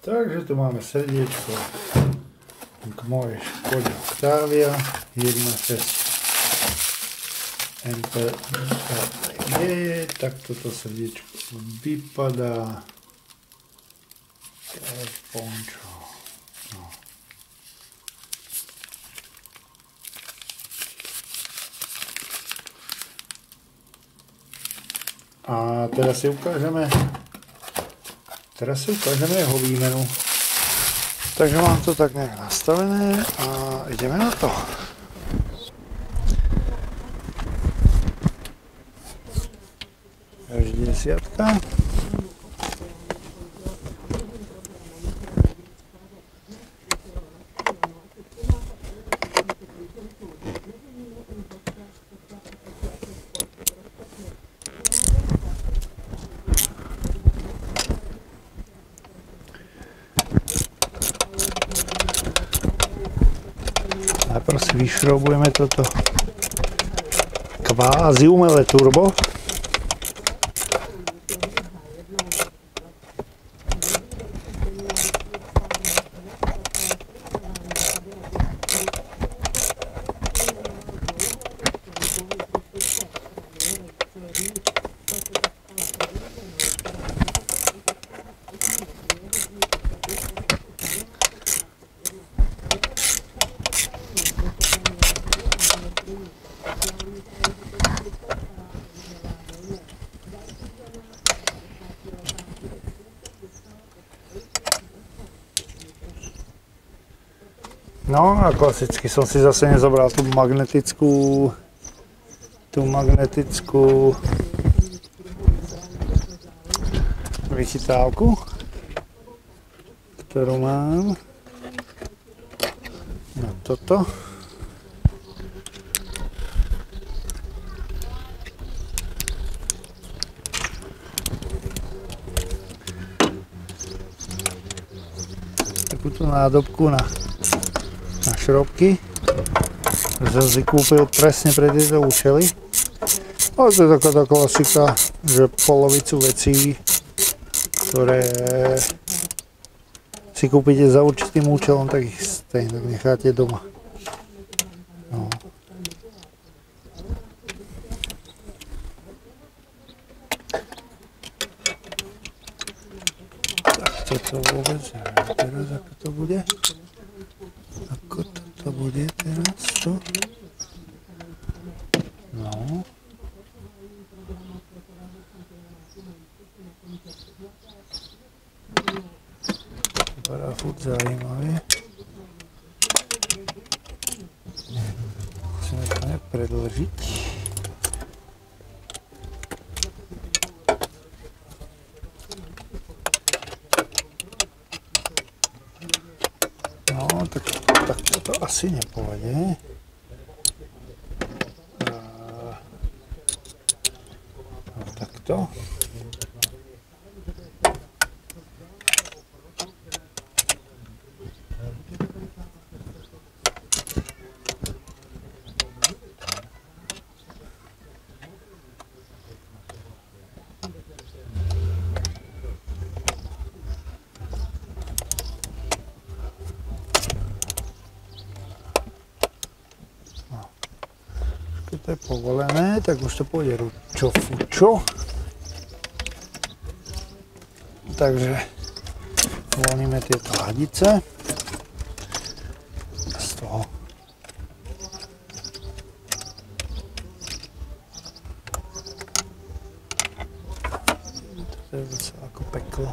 Takže tu máme srdiečko k mojej Škode Octavia 1.6 MPG, tak toto srdiečko vypadá. To je pončo. No. A teraz si ukážeme jeho výmenu. Takže mám to tak nejak nastavené a ideme na to. Každý desiatka. Najprv si vyšroubujeme toto kvázi umelé turbo. No a klasicky som si zase nezobral tú magnetickú vychytávku, ktorú mám na toto. Takúto nádobku na šrobky. Som si kúpil presne pre tieto účely. Ale to je taká tá klasika, že polovicu vecí, ktoré si kúpite za určitým účelom, tak ich stejne necháte doma. No. Tak toto vôbec neviem teraz, ako to bude. Ako to bude teraz to? No. Vypadá furt zaujímavé. Musíme to nepredĺžiť. No, tak to asi nepôjde. Takto. Keď to je povolené, tak už to pôjde ručo fučo. Takže uvoľníme tieto hadice z toho. To je zase ako peklo.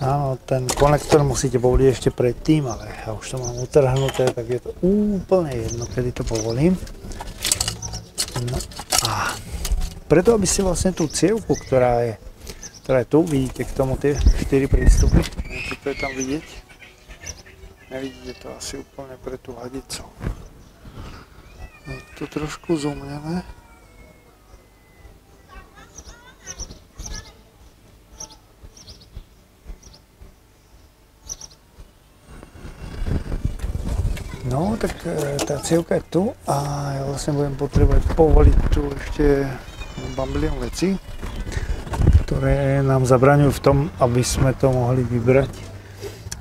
Áno, ten konektor musíte povoliť ešte predtým, ale ja už to mám utrhnuté, tak je to úplne jedno, kedy to povolím. No a preto, aby ste vlastne tú cievku, ktorá je tu, vidíte k tomu tie 4 prístupy, neviem, či to je tam vidieť. Nevidíte to asi úplne pre tú hadicu. To trošku zomneme. No, tak tá cievka je tu a ja vlastne budem potrebovať povoliť tu ešte bambilión veci, ktoré nám zabraňujú v tom, aby sme to mohli vybrať.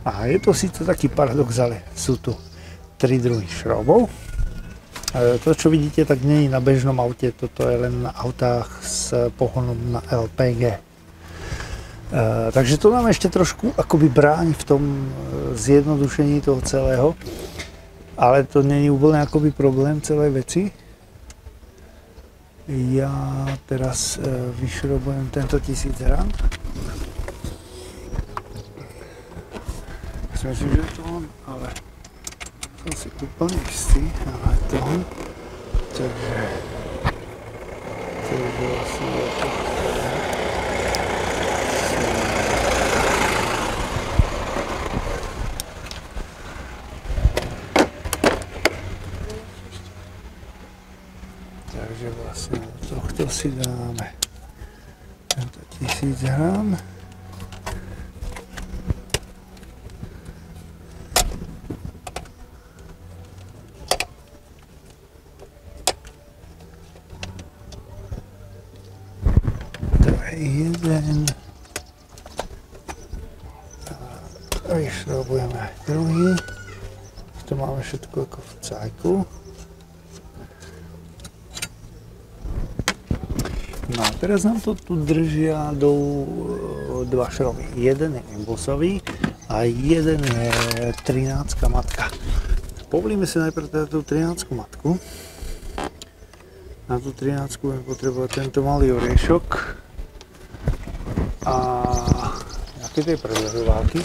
A je to síce taký paradox, ale sú tu 3 druhy šroubov. To, čo vidíte, tak nie je na bežnom aute, toto je len na autách s pohonom na LPG. Takže to nám ešte trošku akoby bráni v tom zjednodušení toho celého. Ale to nie je úplne akoby problém celej veci. Ja teraz vyšrobujem tento 1000 gram. Myslím, že je to on, ale som si úplne istý, ale to on. Takže to je vlastne to. Takže vlastne do tohto si dáme tento 1000 gram. To je jeden. A vyšrobujeme aj druhý. To máme všetko ako v cajku. No a teraz nám to tu držia do 2 šrouby. Jeden je impulsový a jeden je 13 matka. Povolíme si najprv teda tú 13 matku. Na tú 13 budeme potrebovať tento malý oriešok a nejaké tie predržováky.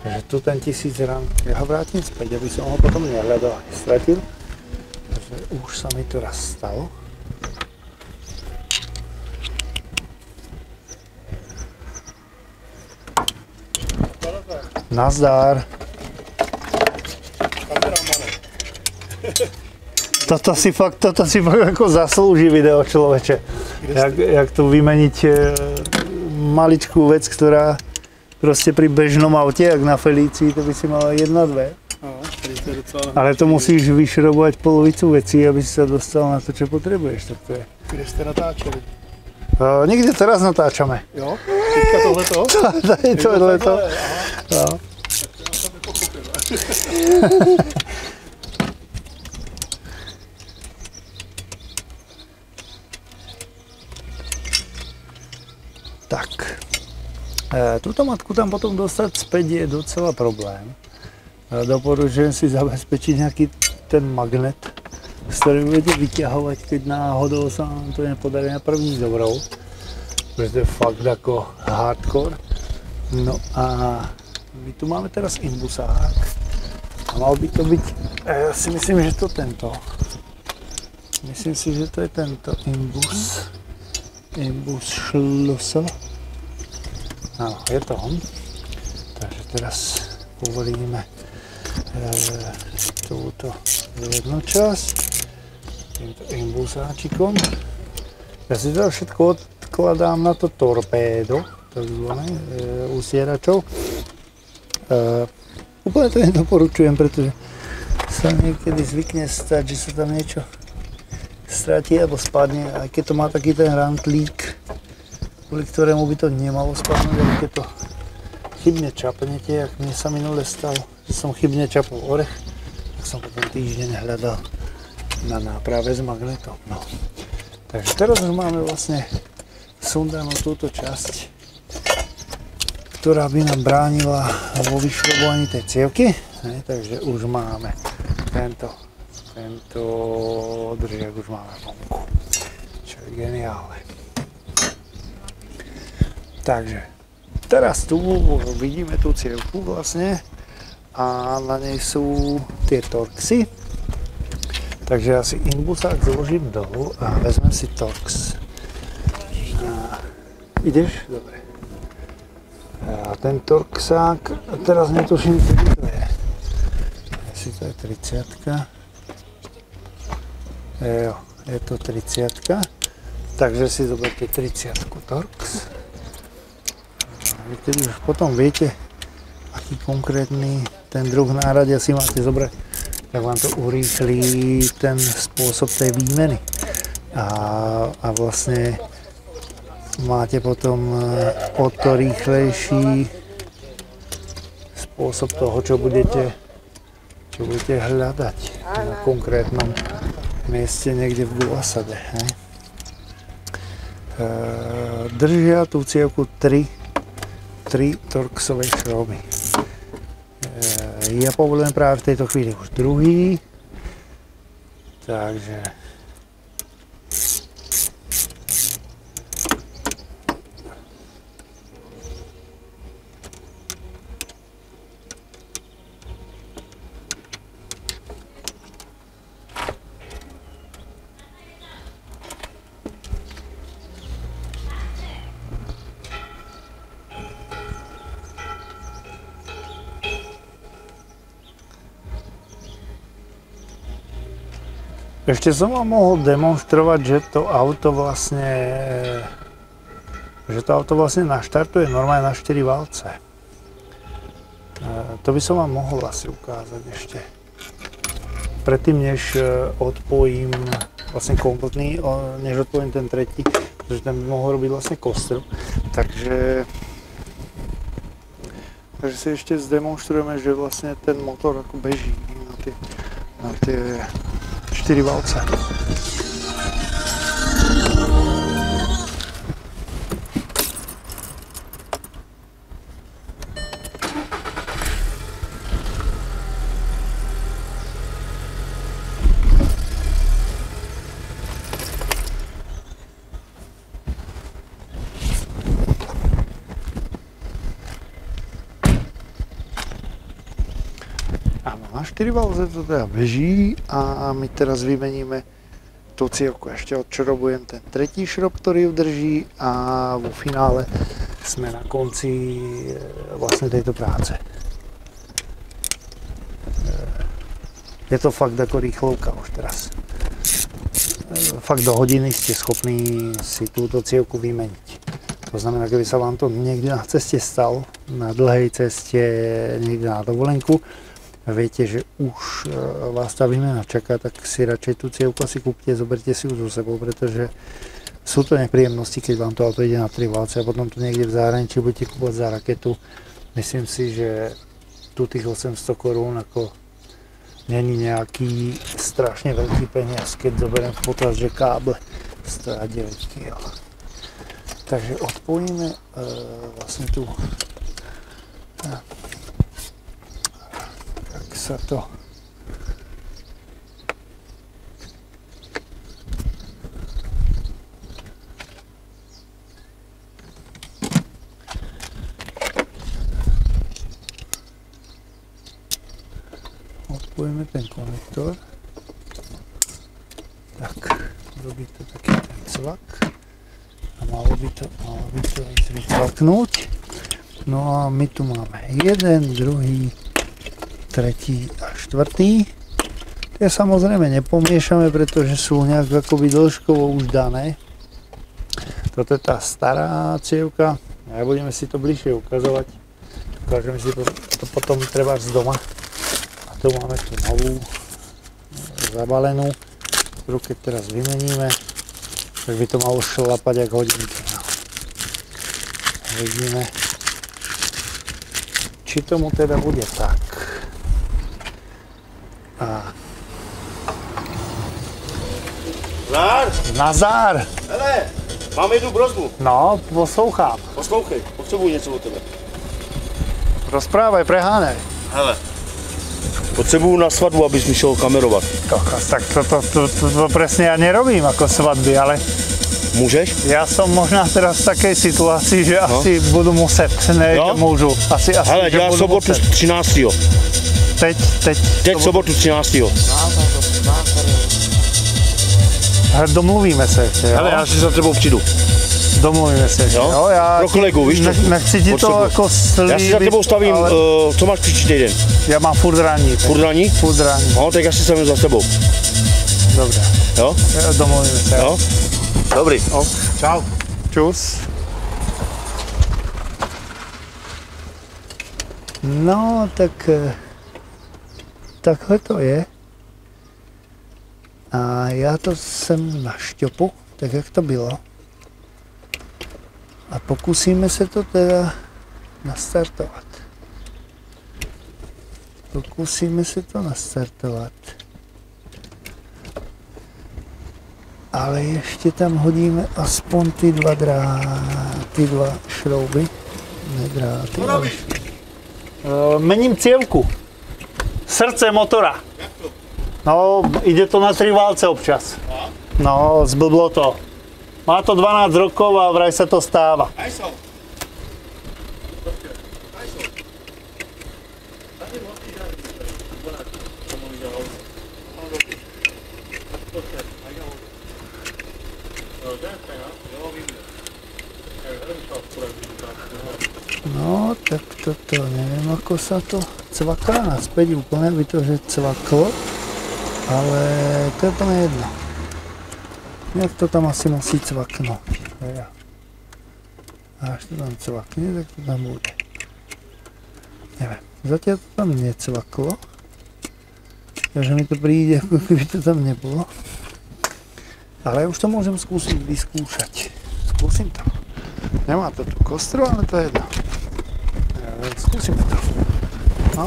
Takže tu ten 1000 gram, ja ho vrátim späť, aby som ho potom nehľadal a nestratil. Takže už sa mi to raz stalo. Nazdar. Toto si fakt ako zaslúži video, človeče. Jak tu vymeniť maličkú vec, ktorá proste pri bežnom aute, jak na Felícii, to by si mala 1-2. Ale to musíš vyšrobovať polovicu vecí, aby si sa dostal na to, čo potrebuješ. Tak to je. Kde ste natáčali? Niekde teraz natáčame. Jo? Teďka tohleto? Tady tohleto. No. Tak. Túto matku tam potom dostať späť je docela problém. Doporučujem si zabezpečiť nejaký ten magnet, z ktorým budete vyťahovať, keď náhodou sa vám to nepodarí na první dobrou. Pretože to je fakt ako hardcore. No a my tu máme teraz imbusák. A mal by to byť, ja si myslím, že to tento. Myslím si, že to je tento imbus. Imbus Schlüssel. Áno, je to on. Takže teraz povolíme túto jednu časť týmto imbusáčikom. Ja si to všetko odkladám na to torpédo, takzvané usieračov. Úplne to nedoporučujem, pretože sa niekedy zvykne stať, že sa tam niečo stratí alebo spadne, aj keď to má taký ten rantlík, kvôli ktorému by to nemalo spadnúť, ale keď to chybne čapnete, jak mne sa minule stalo, že som chybne čapol orech, tak som potom týždeň hľadal na náprave s magnetom. No. Takže teraz už máme vlastne sundanú túto časť, ktorá by nám bránila vo vyšrobovaní tej cievky. Takže už máme tento držiak už máme vonku, čo je geniálne. Takže teraz tu vidíme tú cievku vlastne a na nej sú tie torxy. Takže ja si imbusák zložím dolu a vezmem si torx. Ideš? Dobre. A ten torxák, teraz netuším, kedy to je. Asi to je 30-ka. Jo, je to 30, takže si zoberte 30 Torx. Vy keď už potom viete, aký konkrétny ten druh náradia si máte zobrať, tak vám to urýchlí ten spôsob tej výmeny. A vlastne máte potom o to rýchlejší spôsob toho, čo budete hľadať na konkrétnom mieste niekde v gôsade. Držia tú cievku 3 torxové šroby. Ja povolujem práve v tejto chvíli už druhý, takže ešte som vám mohol demonštrovať, že to auto vlastne naštartuje normálne na 4 valce. To by som vám mohol asi ukázať ešte. Predtým, než odpojím vlastne kompletný, než odpojím ten tretí, pretože ten by mohol robiť vlastne kostru. Takže si ešte zdemonštrujeme, že vlastne ten motor ako beží na tie 4 valce. Na 4 valce to teda beží a my teraz vymeníme tú cievku. Ešte odčrobujem ten tretí šrob, ktorý ju drží a vo finále sme na konci vlastne tejto práce. Je to fakt ako rýchlovka už teraz. Fakt do hodiny ste schopní si túto cievku vymeniť. To znamená, keby sa vám to niekde na ceste stalo, na dlhej ceste, niekde na dovolenku, a viete, že už vás tá výmena čaká, tak si radšej tú cievku si kúpte, zoberte si ju so sebou, pretože sú to nepríjemnosti, keď vám to auto ide na 3 valce a potom to niekde v zahraničí budete kúpať za raketu. Myslím si, že tu tých 800 korún ako není nejaký strašne veľký peniaz, keď zoberiem v potaz, že káble stoja 9 kg. Takže odpojíme vlastne tu. Sa to odpojíme ten konektor, tak robí to taký ten cvak a malo by to vycvaknúť. No a my tu máme jeden, druhý, tretí a štvrtý. Tie samozrejme nepomiešame, pretože sú nejak akoby dĺžkovo už dané. Toto je tá stará cievka. A budeme si to bližšie ukazovať. Ukážeme si to potom treba z doma. A tu máme tú novú zabalenú, ktorú keď teraz vymeníme, tak by to malo šlapať jak hodinky. Vidíme, či tomu teda bude tak. Nazár! Hele, mám jednu prosbu. No, poslouchám. Poslouchej, potřebuji něco od tebe. Rozprávaj, prehánej. Hele, potřebuju na svatbu, abys mi šel kamerovat. Tak to presne ja nerobím ako svadby, ale Můžeš? ja som možná teraz v takej situácii, že asi budu muset, ne, že môžu. Asi, hele, že dělá budu sobotu muset. 13. Teď sobotu 13. Domluvíme se ještě, jo? Hele, já si za tebou přijdu. Domluvíme se ještě, jo? Já pro kolegu, víš to? Nechci ti to jako slíbit, já si za tebou stavím, ale... co máš příští týden? Já mám furt ranní. Furt ranní? Furt ranní. No, tak já si stavím za tebou. Dobre. Jo? Domluvíme sa. Jo? Dobrý. Čau. Čus. No, tak takhle to je. A já to jsem na šťopu, tak jak to bylo. A pokusíme se to teda nastartovat. Ale ještě tam hodíme aspoň ty dva šrouby. Ne dráty, ale... Mením cievku. Srdce motora. No, ide to na 3 válce občas. No, zblblo to. Má to 12 rokov a vraj sa to stáva. No, tak toto, neviem ako sa to cvaká naspäť úplne, by to že cvaklo, ale to je úplne jedno. Jak to tam asi musí cvaknúť. A až to tam cvakne, tak to tam bude. Neviem, zatiaľ to tam necvaklo, takže mi to príde, ako keby to tam nebolo. Ale už to môžem skúsiť vyskúšať. Skúsim to. Nemá to tu kostru, ale to je jedno. Skúsime to. No.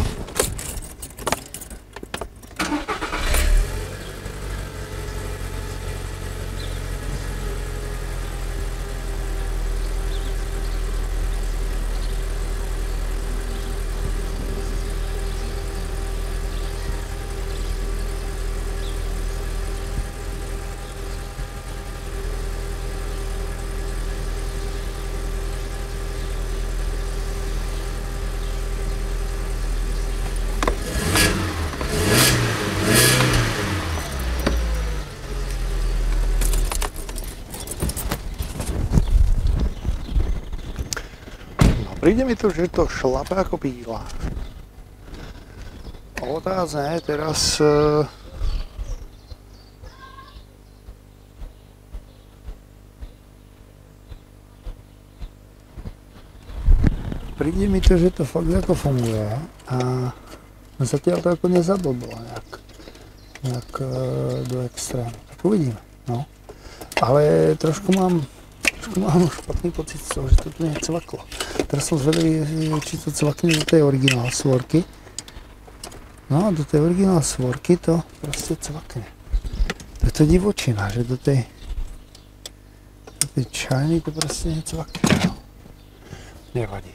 Príde mi to, že to šlape ako píla. Otázne teraz... Príde mi to, že to fakt ako funguje a zatiaľ to ako nezablblo nejak do extrému. Tak uvidíme, no. Ale trošku mám špatný pocit z toho, že to tu necvaklo. Teraz som zvedavý, či to cvakne do tej originál svorky. No a do tej originál svorky to proste cvakne. To je to divočina, že do tej čajny to proste necvakne. No. Nevadí.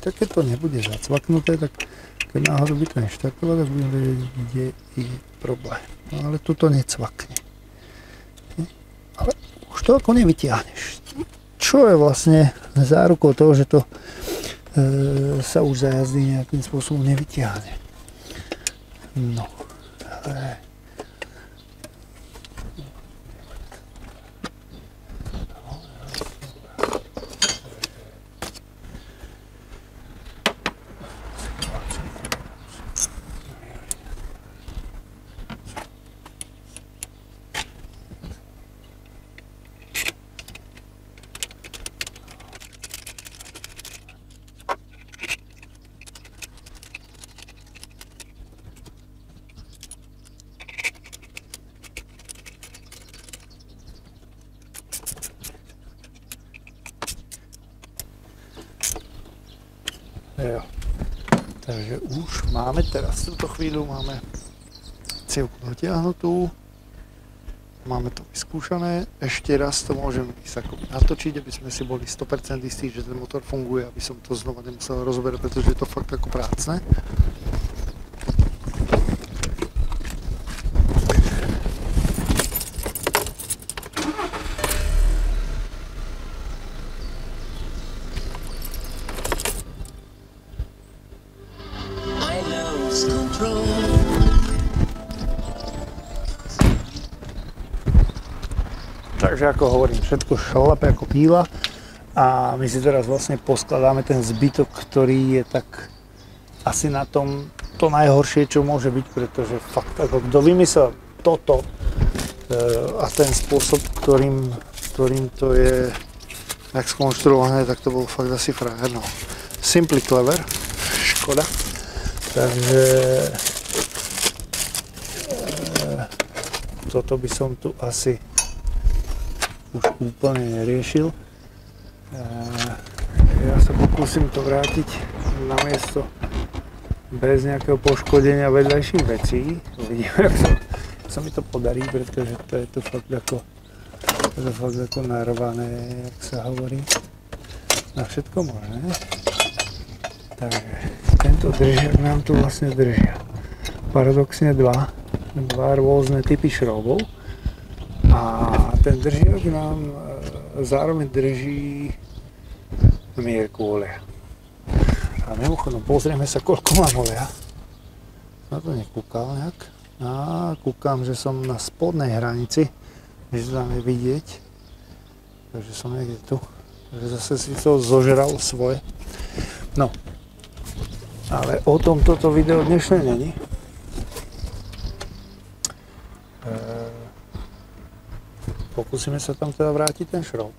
Tak keď to nebude zacvaknuté, tak keď náhodou by to neštartovalo, tak budem vedieť, kde je problém. No ale tu to necvakne. Ale už to ako nevytiahneš. Čo je vlastne zárukou toho, že to sa už za jazdy nejakým spôsobom nevytiahne. No, ale... Jo. Takže už máme teraz v túto chvíľu máme cievku dotiahnutú, máme to vyskúšané, ešte raz to môžem ísť ako natočiť, aby sme si boli 100% istí, že ten motor funguje, aby som to znova nemusel rozberať, pretože je to fakt ako prácne. Takže ako hovorím, všetko šlape ako píla a my si teraz vlastne poskladáme ten zbytok, ktorý je tak asi na tom to najhoršie, čo môže byť, pretože fakt ako kto vymyslel toto, A ten spôsob, ktorým to je tak skonštruované, tak to bol fakt asi frajer, no. Simply clever, škoda. Takže toto by som tu asi už úplne neriešil. Ja sa pokúsim to vrátiť na miesto bez nejakého poškodenia vedľajších vecí. Uvidíme, ako sa mi to podarí, pretože to je to fakt ako narvané, jak sa hovorí, na všetko možné. Takže tento držiak nám tu vlastne držia. Paradoxne dva rôzne typy šroubov a ten držiak nám zároveň drží mierku oleja. A mimochodom pozrieme sa, koľko mám oleja. Na to nekúkal nejak. A kúkam, že som na spodnej hranici, že to tam je vidieť. Takže som niekde tu. Takže zase si to zožral svoje. No. Ale o tom toto video dnešné není. Pokúsime sa tam teda vrátiť ten šroub.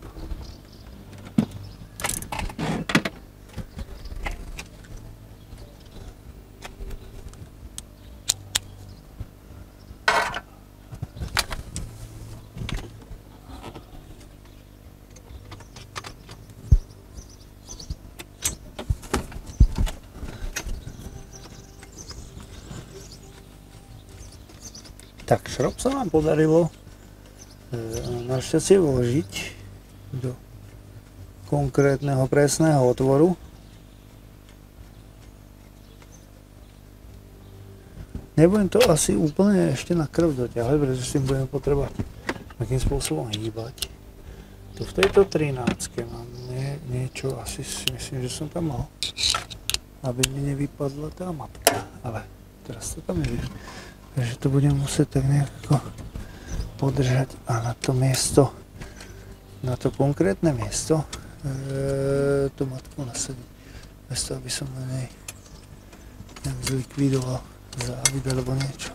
Tak, šroub sa nám podarilo našťastie vložiť do konkrétneho presného otvoru. Nebudem to asi úplne ešte na krv doťahať, pretože s tým budeme potrebovať takým spôsobom hýbať. Tu v tejto 13-ke mám niečo, asi si myslím, že som tam mal, aby mi nevypadla tá matka, ale teraz to tam nevidím. Takže to budem musieť tak nejako podržať a na to miesto, na to konkrétne miesto tú matku nasadiť. Bez toho, aby som na nej zlikvidoval závid alebo niečo.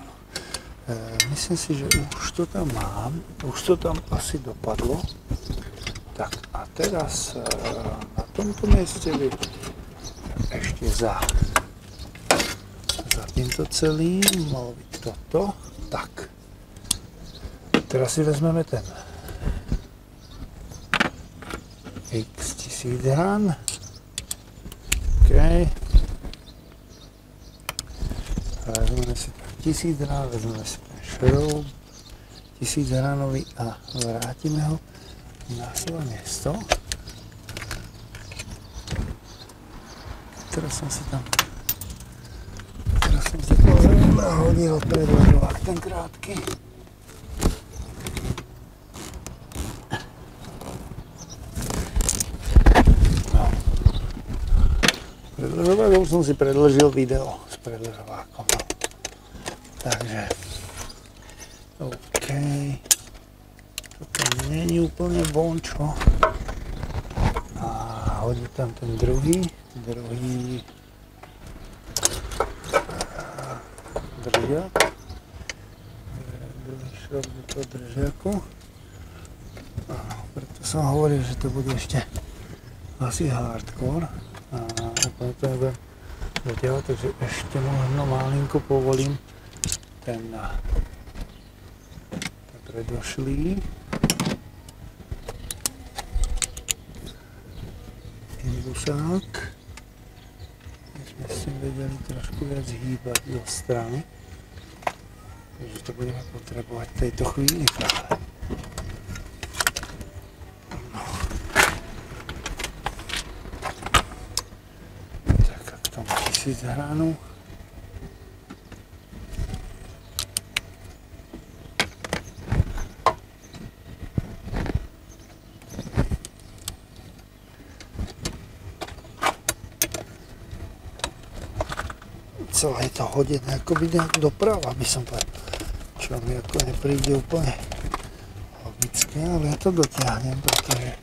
Myslím si, že už to tam mám, už to tam asi dopadlo. Tak a teraz na tomto mieste by ešte za týmto celým malo byť toto. Tak. Teraz si vezmeme ten X1000 hrán. OK. Vezmeme si ten 1000 hrán, vezmeme si ten šroub 1000 hránový a vrátime ho na svoje miesto. Teraz som si tam nahodil predĺžovák ten krátky. No. Predĺžovákom som si predĺžil video s predĺžovákom. Takže OK. Toto nie je úplne bončo. A hodím tam ten druhý držiak. Druhý šroub do toho držiaku. Preto som hovoril, že to bude ešte asi hardcore. A úplne to nebudem dotiahať, takže ešte možno malinko povolím ten predošlý. Imbusák. Sme s tým vedeli trošku viac hýbať do strany. Takže to budeme potrebovať v tejto chvíli práve. No. Tak a k tomu 1000 hránu. Celé je to hodené akoby nejak doprava, by som povedal. Čo mi ako nepríde úplne logické, ale ja to dotiahnem, pretože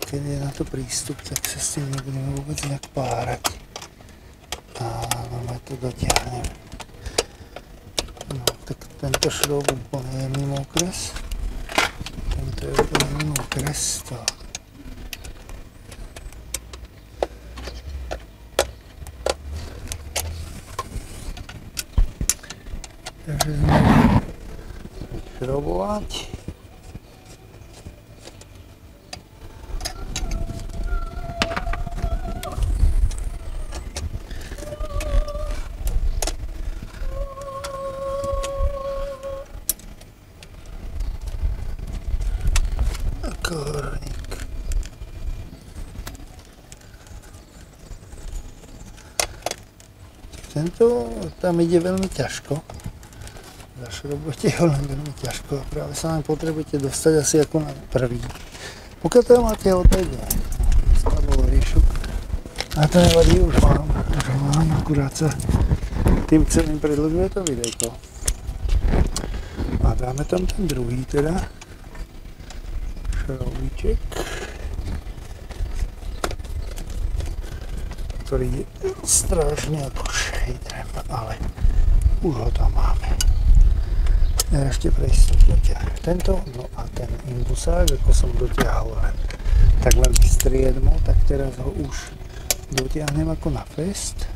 keď je na to prístup, tak sa s tým nebudeme vôbec nejak párať. A normálne to dotiahnem. No, tak tento šroub úplne je mimo kres. Tento je úplne mimo kres. Takže sme šroubovať. Korník. Tento tam ide veľmi ťažko. Zašroubujete ho len veľmi ťažko a práve sa nám potrebujete dostať asi ako na prvý. Pokiaľ to máte otejde, spadol riešok. A to nevadí, už mám, akurát sa tým celým predĺžuje to videjko. A dáme tam ten druhý teda. Šroubíček, ktorý je strašne ako šejdrem, ale už ho tam máme. Ešte pre istotu dotiahnem tento, no a ten imbusák, ako som dotiahol len tak veľmi striedmo, tak teraz ho už dotiahnem ako na fest.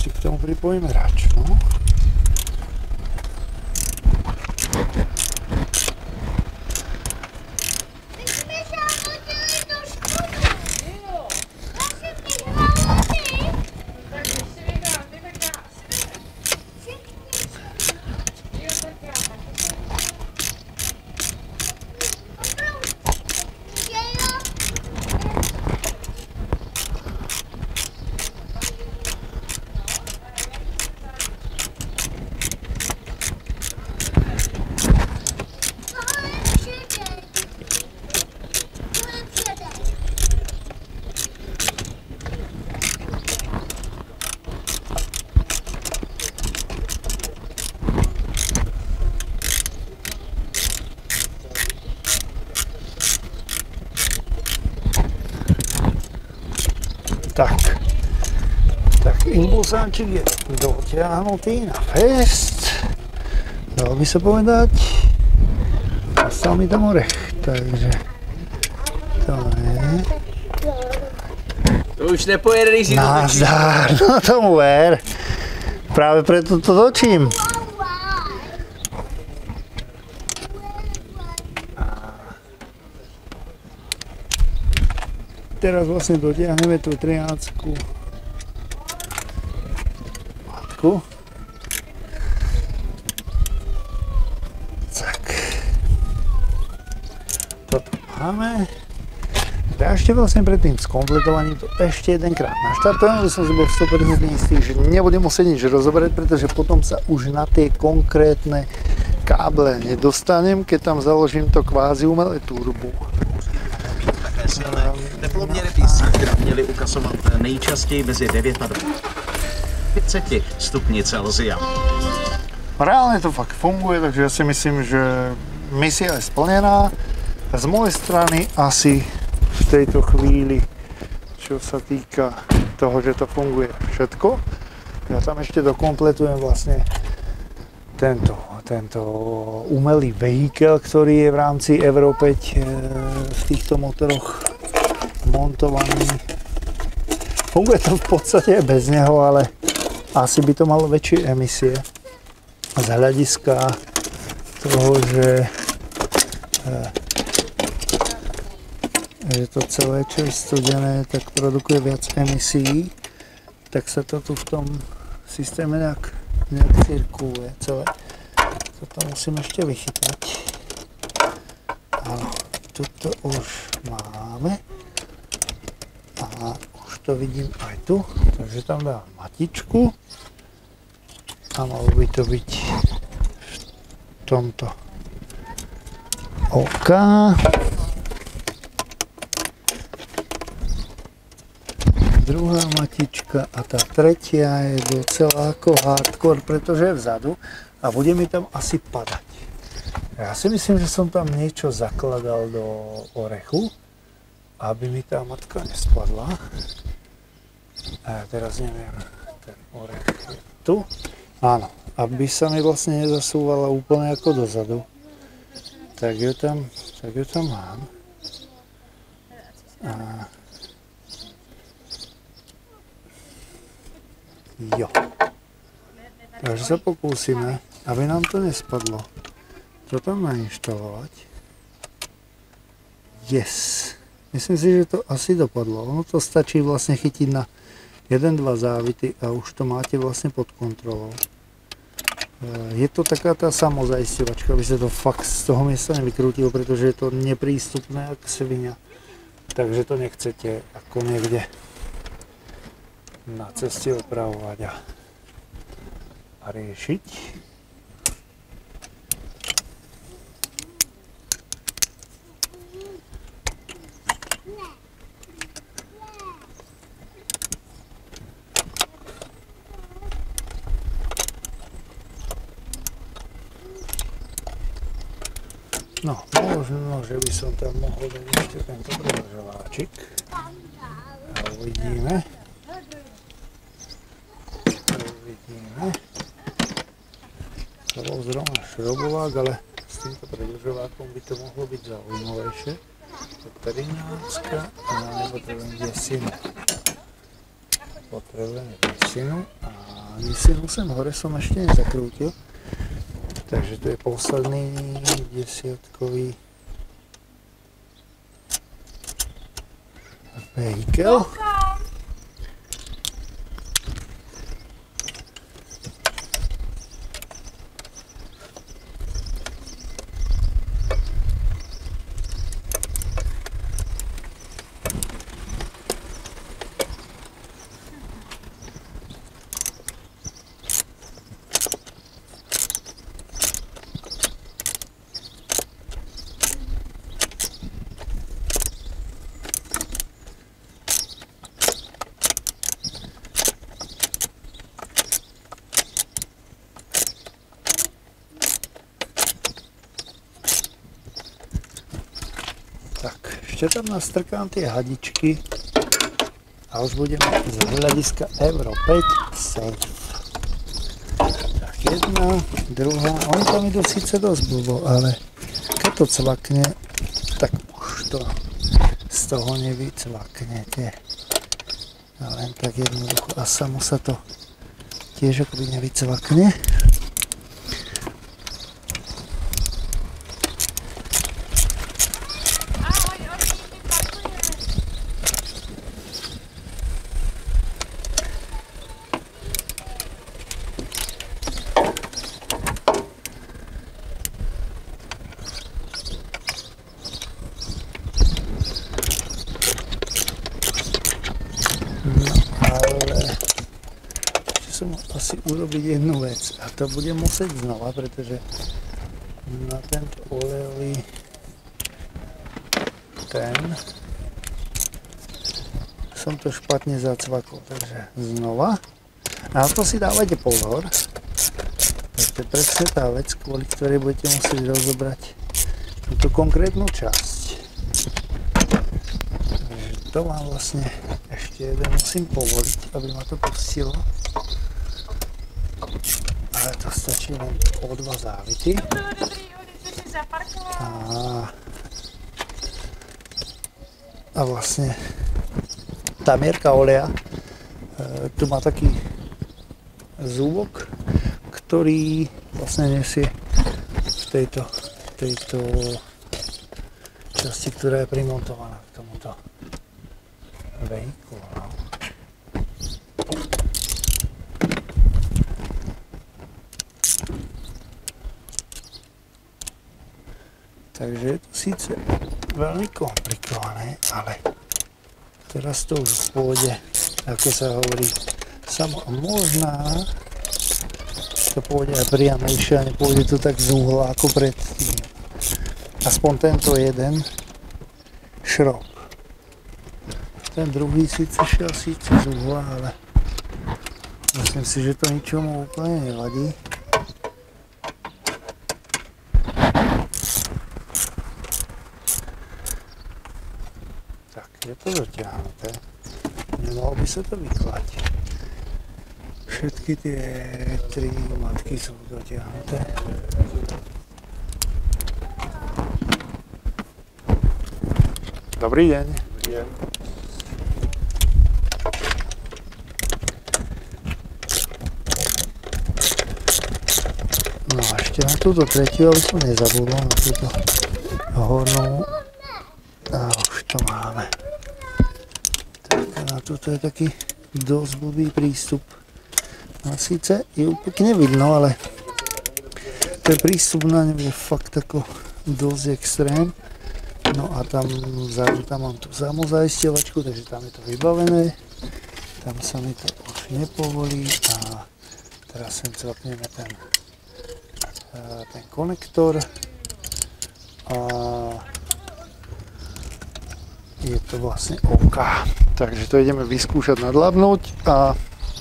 K tomu pripojíme račnu. Tak impulsáčik je dotiahnutý na fest. Dalo by sa povedať. Ostal mi tam orech, takže to je. To už nepojede, když si to točíš. Nazdar, no tomu ver. Práve preto to točím. Teraz vlastne dotiahneme tú 13-ku matku. Tak. Toto máme. Ja ešte vlastne pred tým skompletovaním to ešte jedenkrát naštartujem, že som si bol 100% istý, že nebudem musieť nič rozoberať, pretože potom sa už na tie konkrétne káble nedostanem, keď tam založím to kvázi umelé turbo. Teploměry písničky měly ukazovat nejčastěji mezi 9 a 20 stupni Celsia. Reálne to fakt funguje, takže ja si myslím, že misia je splnená. Z mojej strany asi v tejto chvíli, čo sa týka toho, že to funguje všetko. Ja tam ešte dokompletujem vlastne tento umelý vehikel, ktorý je v rámci Euro 5 v týchto motoroch montovaný. Funguje to v podstate bez neho, ale asi by to malo väčšie emisie z hľadiska toho, že to celé, čo je studené, tak produkuje viac emisí, tak sa to tu v tom systéme nejak cirkuluje celé. Toto musím ešte vychytať. Áno, tuto už máme. A už to vidím aj tu, takže tam dám matičku. A malo by to byť v tomto OK. Druhá matička a tá tretia je docela ako hardcore, pretože je vzadu a bude mi tam asi padať. Ja si myslím, že som tam niečo zakladal do orechu, aby mi tá matka nespadla. A ja teraz neviem, ten orech je tu. Áno, aby sa mi vlastne nezasúvala úplne ako dozadu. Tak ju tam mám. A... Jo. Takže sa pokúsime, aby nám to nespadlo. Čo tam nainštalovať? Yes. Myslím si, že to asi dopadlo. Ono to stačí vlastne chytiť na 1-2 závity a už to máte vlastne pod kontrolou. Je to taká tá samozaistovačka, aby sa to fakt z toho miesta nevykrútilo, pretože je to neprístupné ako svinia. Takže to nechcete ako niekde na ceste opravovať a riešiť. No, možno, že by som tam mohol dať ešte tento predĺžováčik. A uvidíme. To bol zrovna šrobovák, ale s týmto predĺžovákom by to mohlo byť zaujímavejšie. To 13 a nepotrebujem desinu. Potrebujem desinu a desinu sem hore som ešte nezakrútil. Takže to je posledný desiatkový vehikel. Tak, ešte tam nastrkám tie hadičky a už budeme z hľadiska Euro 5 safe. Tak, jedna, druhá, oni tam idú síce dosť blbo, ale keď to cvakne, tak už to z toho nevycvaknete. A len tak jednoducho a samo sa to tiež akoby nevycvakne. Asi urobiť jednu vec a to budem musieť znova, pretože na tento olejový ten som to špatne zacvakol, takže znova. A to si dávajte pozor, to je presne tá vec, kvôli ktorej budete musieť rozobrať túto konkrétnu časť. Takže to mám vlastne ešte jeden musím povoliť, aby ma to pustilo. Ale to stačí len o 2 závity. A vlastne tá mierka oleja tu má taký zúbok, ktorý vlastne nesie v tejto časti, ktorá je primontovaná k tomuto vehikulu. Takže je to síce veľmi komplikované, ale teraz to už pôjde, ako sa hovorí, samo možná to pôjde aj priamejšie a nepôjde to tak z uhla ako predtým. Aspoň tento jeden šrob. Ten druhý síce šiel z uhla, ale myslím si, že to ničomu úplne nevadí. Tak, to dotiahnuté. Nemalo by sa to vyklať. Všetky tie 3 matky sú dotiahnuté. Dobrý deň. Dobrý deň. No a ešte na túto tretiu, aby som nezabudol, na túto hornú. A už to máme. Tak a na túto je taký dosť blbý prístup. A síce ju pekne vidno, ale ten prístup na ňom je fakt ako dosť extrém. No a tam vzadu tam mám tú samozaisťovačku, takže tam je to vybavené. Tam sa mi to už nepovolí a teraz sem cvapneme ten konektor a je to vlastne OK. Takže to ideme vyskúšať nadľabnúť a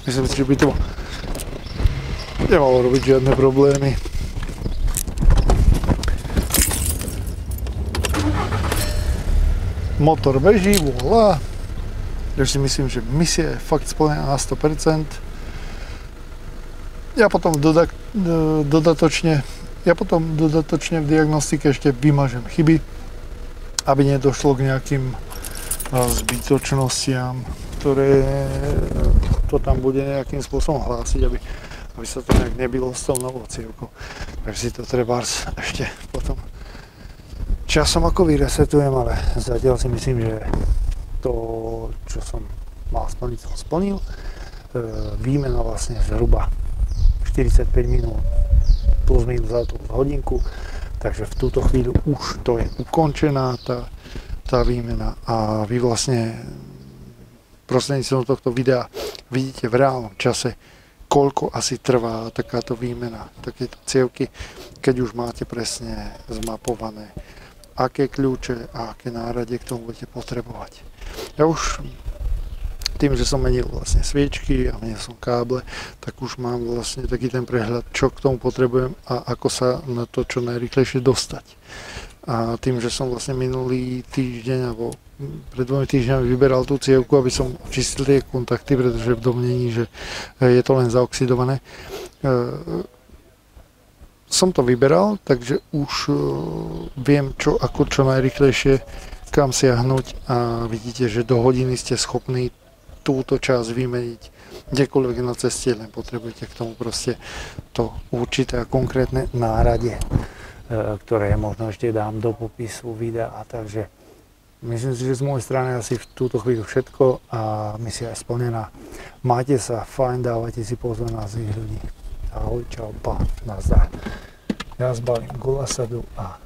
myslím si, že by to nemalo robiť žiadne problémy. Motor beží, voilà. Ja si myslím, že misia je fakt splnená na 100%. Ja potom dodatočne v diagnostike ešte vymažem chyby, aby nedošlo k nejakým zbytočnostiam, ktoré to tam bude nejakým spôsobom hlásiť, aby sa to nejak nebilo s tou novou cievkou. Takže si to treba ešte potom časom ako vyresetujem, ale zatiaľ si myslím, že to, čo som mal splniť, som splnil. Výmena vlastne zhruba 45 minút plus minus hodinku, takže v túto chvíľu už to je ukončená tá výmena a vy vlastne prostredníctvom tohto videa vidíte v reálnom čase, koľko asi trvá takáto výmena, takéto cievky, keď už máte presne zmapované, aké kľúče a aké náradie k tomu budete potrebovať. Ja už tým, že som menil vlastne sviečky a menil som káble, tak už mám vlastne taký ten prehľad, čo k tomu potrebujem a ako sa na to čo najrýchlejšie dostať. A tým, že som vlastne minulý týždeň alebo pred 2 týždňami vyberal tú cievku, aby som čistil tie kontakty, pretože v domnení, že je to len zaoxidované, som to vyberal, takže už viem, ako čo najrýchlejšie kam siahnuť a vidíte, že do hodiny ste schopní túto časť vymeniť kdekoľvek na ceste, len potrebujete k tomu proste to určité a konkrétne náradie, ktoré možno ešte dám do popisu videa, takže myslím si, že z mojej strany asi v túto chvíľu všetko a misia je splnená. Majte sa fajn, dávajte si pozor na zlých ľudí. Ahoj, čau, pa, nazdar. Ja zbalím gulasadu a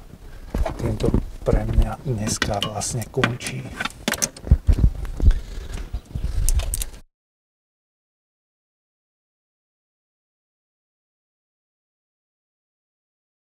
týmto pre mňa dneska vlastne končí.